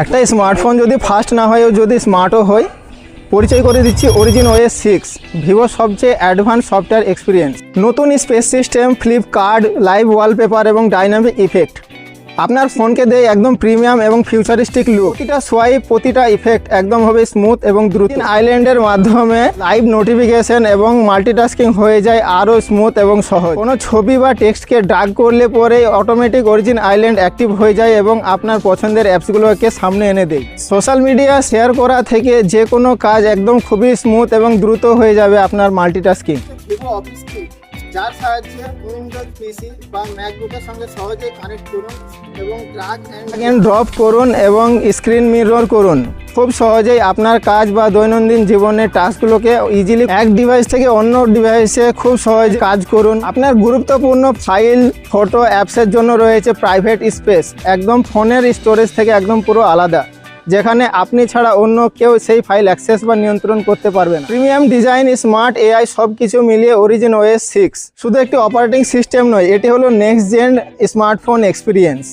একটা স্মার্টফোন যদি ফাস্ট না হয় ও যদি স্মার্টও হয়, পরিচয় করে দিচ্ছি অরিজিন ওএস 6, ভিভোর সবচেয়ে অ্যাডভান্স সফটওয়্যার এক্সপিরিয়েন্স। নতুন space system, flip card, live wallpaper এবং ডাইনামিক ইফেক্ট আপনার ফোনকে দেয় একদম প্রিমিয়াম এবং ফিউচারিস্টিক লুক। প্রতিটা সোয়াইপ, প্রতিটা ইফেক্ট একদম হবে স্মুথ এবং দ্রুত। আইল্যান্ডের মাধ্যমে লাইভ নোটিফিকেশন এবং মাল্টিটাস্কিং হয়ে যায় আরও স্মুথ এবং সহজ। কোনো ছবি বা টেক্সটকে ড্র্যাগ করলে পরে অটোমেটিক অরিজিন আইল্যান্ড অ্যাক্টিভ হয়ে যায় এবং আপনার পছন্দের অ্যাপসগুলোকে সামনে এনে দেয়। সোশ্যাল মিডিয়া শেয়ার করা থেকে যে কোনো কাজ একদম খুবই স্মুথ এবং দ্রুত হয়ে যাবে আপনার মাল্টিটাস্কিং। ভিভো অফিস কিট, যার সাহায্যে উইন্ডোজ পিসি বা ম্যাকবুকের সঙ্গে সহজেই কানেক্ট করুন এবং ড্র্যাগ এন্ড ড্রপ করুন এবং স্ক্রিন মিরর করুন। খুব সহজেই আপনার কাজ বা দৈনন্দিন জীবনের টাস্কগুলোকে ইজিলি এক ডিভাইস থেকে অন্য ডিভাইসে খুব সহজ কাজ করুন। আপনার গুরুত্বপূর্ণ ফাইল, ফটো, অ্যাপসের জন্য রয়েছে প্রাইভেট স্পেস, একদম ফোনের স্টোরেজ থেকে একদম পুরো আলাদা, যেখানে আপনি ছাড়া অন্য কেউ সেই ফাইল অ্যাক্সেস বা নিয়ন্ত্রণ করতে পারবে না। প্রিমিয়াম ডিজাইন, স্মার্ট এআই সব কিছু মিলিয়ে অরিজিন ওএস 6 শুধু একটি অপারেটিং সিস্টেম নয়, এটি হলো নেক্সট জেন স্মার্টফোন এক্সপিরিয়েন্স।